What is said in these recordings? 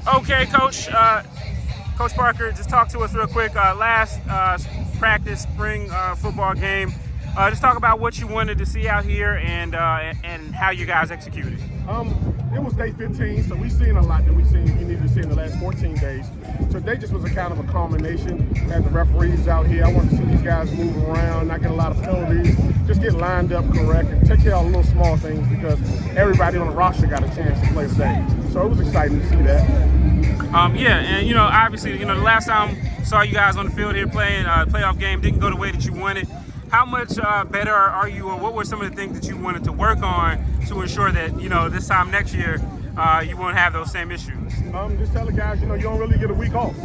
Okay, Coach. Coach Parker, just talk to us real quick. Last practice, spring football game. Just talk about what you wanted to see out here and how you guys executed. It was day 15, so we've seen a lot that we needed to see in the last 14 days. So today just was a kind of a culmination. Had the referees out here. I wanted to see these guys move around, not get a lot of penalties, just get lined up correct, and take care of all the little small things because everybody on the roster got a chance to play today. So it was exciting to see that. Yeah, and obviously, the last time saw you guys on the field here playing playoff game didn't go the way that you wanted. How much better are you, or what were some of the things that you wanted to work on to ensure that this time next year you won't have those same issues? Just tell the guys, you don't really get a week off.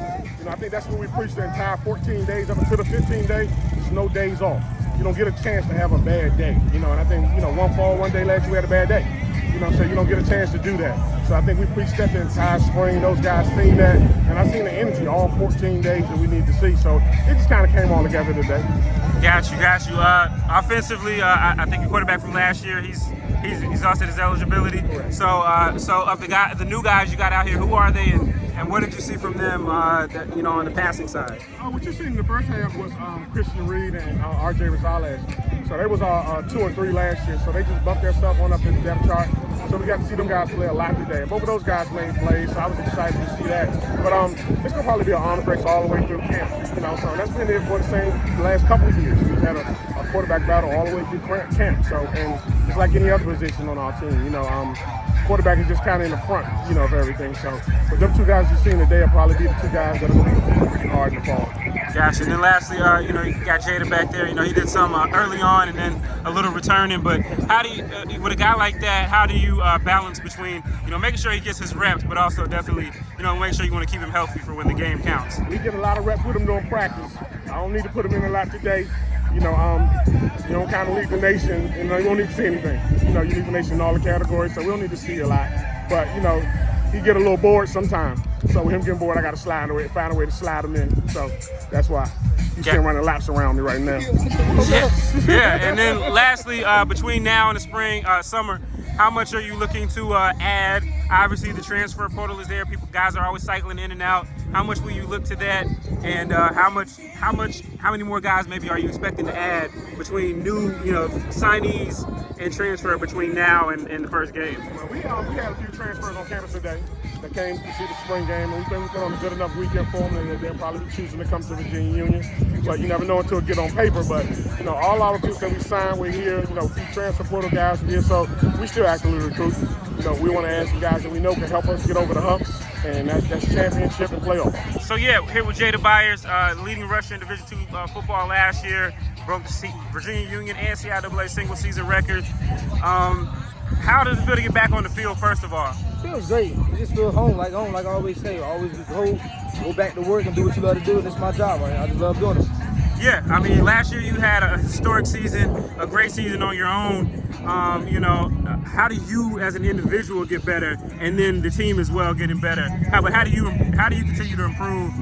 I think that's what we preach the entire 14 days up until the 15th day. There's no days off. You don't get a chance to have a bad day. And I think one fall, one day last year we had a bad day. So you don't get a chance to do that. So I think we preached that the entire spring. Those guys seen that, and I seen the energy all 14 days that we need to see. So it just kind of came all together today. Got you. Offensively, I think the quarterback from last year, he's exhausted his eligibility. Correct. So of the new guys you got out here, who are they, and what did you see from them on the passing side? What you seen in the first half was Christian Reed and R.J. Rosales. So they was 2 and 3 last year. So they just bumped their stuff on up in the depth chart. So we got to see them guys play a lot today. Both of those guys made plays, so I was excited to see that. But it's gonna probably be an honor race all the way through camp. So that's been it for the last couple of years. We've had a quarterback battle all the way through camp. So, and it's like any other position on our team. Quarterback is just kind of in the front, of everything. So, but them two guys you've seen today will probably be the two guys that are going to be competing pretty hard in the fall. Gotcha. And then lastly, you got Jada back there. He did some early on and then a little returning. But how do you, with a guy like that, how do you balance between, making sure he gets his reps, but also definitely, make sure you want to keep him healthy for when the game counts? We get a lot of reps with him during practice. I don't need to put him in a lot today. You don't kind of lead the nation, you don't need to see anything. You lead the nation in all the categories, so we don't need to see a lot. But, he get a little bored sometimes. So with him getting bored, I got to find a way to slide him in. So that's why you see him running laps around me right now. Yeah. And then lastly, between now and the spring, summer, how much are you looking to add? Obviously, the transfer portal is there. Guys are always cycling in and out. How much will you look to that? And how many more guys maybe are you expecting to add between new, signees and transfer between now and the first game? Well, we had a few transfers on campus today that came to see the spring game, and we think we put on a good enough weekend for them, and they'll probably be choosing to come to Virginia Union. But you never know until it get on paper. But all our recruits that we signed, we're here. A few transfer portal guys are here, so we still actively recruit. We want to add some guys that we know can help us get over the hump, and that's championship and playoff. So yeah, here with Jada Byers, leading rusher in Division II football last year, broke the Virginia Union and CIAA single season records. How does it feel to get back on the field, first of all? It feels great. You just feel home, like I always say. Always go back to work and do what you love to do, and it's my job. I just love doing it. Yeah, last year you had a historic season, a great season on your own. How do you, as an individual, get better, and then the team as well getting better? How do you continue to improve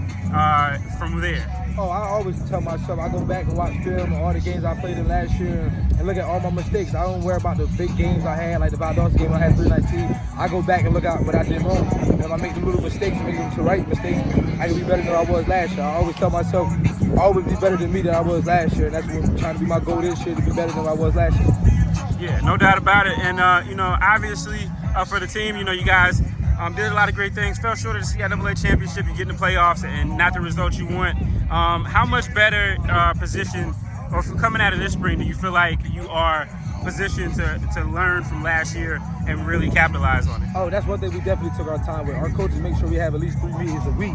from there? Oh, I always tell myself, I go back and watch film of all the games I played in last year and look at all my mistakes. I don't worry about the big games I had, like the Valdosta game I had 319. I go back and look at what I did wrong. And if I make the little mistakes, make them to right mistakes, I can be better than I was last year. I always tell myself, always be better than me than I was last year. And that's what I'm trying to be my goal this year, to be better than I was last year. Yeah, no doubt about it. And, obviously for the team, you guys did a lot of great things. Fell short of the CIAA championship. You get in the playoffs and not the results you want. How much better position, or from coming out of this spring, do you feel like you are positioned to learn from last year and really capitalize on it? Oh, that's one thing we definitely took our time with. Our coaches make sure we have at least 3 meetings a week.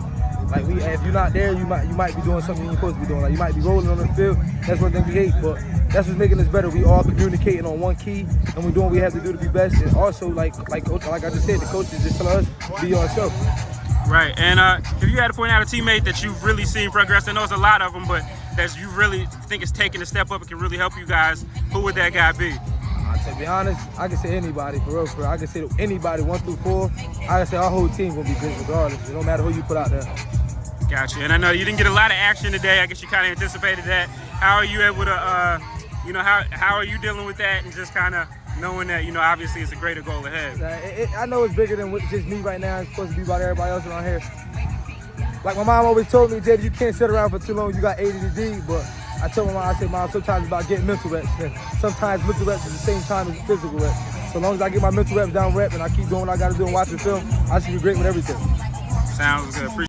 Like if you're not there, you might be doing something you're supposed to be doing. Like you might be rolling on the field. That's one thing we hate, but that's what's making us better. We all communicating on one key, and we're doing what we have to do to be best. And also, like I just said, the coaches just tell us, be yourself. Right. And if you had to point out a teammate that you've really seen progress, I know it's a lot of them, but that you really think is taking a step up and can really help you guys, who would that guy be? To be honest, I can say anybody, for real. I can say anybody, 1 through 4. I can say our whole team will be good regardless. It don't matter who you put out there. Gotcha. And I know you didn't get a lot of action today. I guess you kind of anticipated that. How are you able to, how are you dealing with that and just kind of knowing that, you know, obviously it's a greater goal ahead? I know it's bigger than just me right now. It's supposed to be about everybody else around here. Like my mom always told me, Jada, you can't sit around for too long. You got ADD, but I told my mom, I said, Mom, sometimes it's about getting mental reps. And sometimes mental reps is the same time as physical reps. So as long as I get my mental reps down rep and I keep doing what I got to do and watching film, I should be great with everything. Sounds good.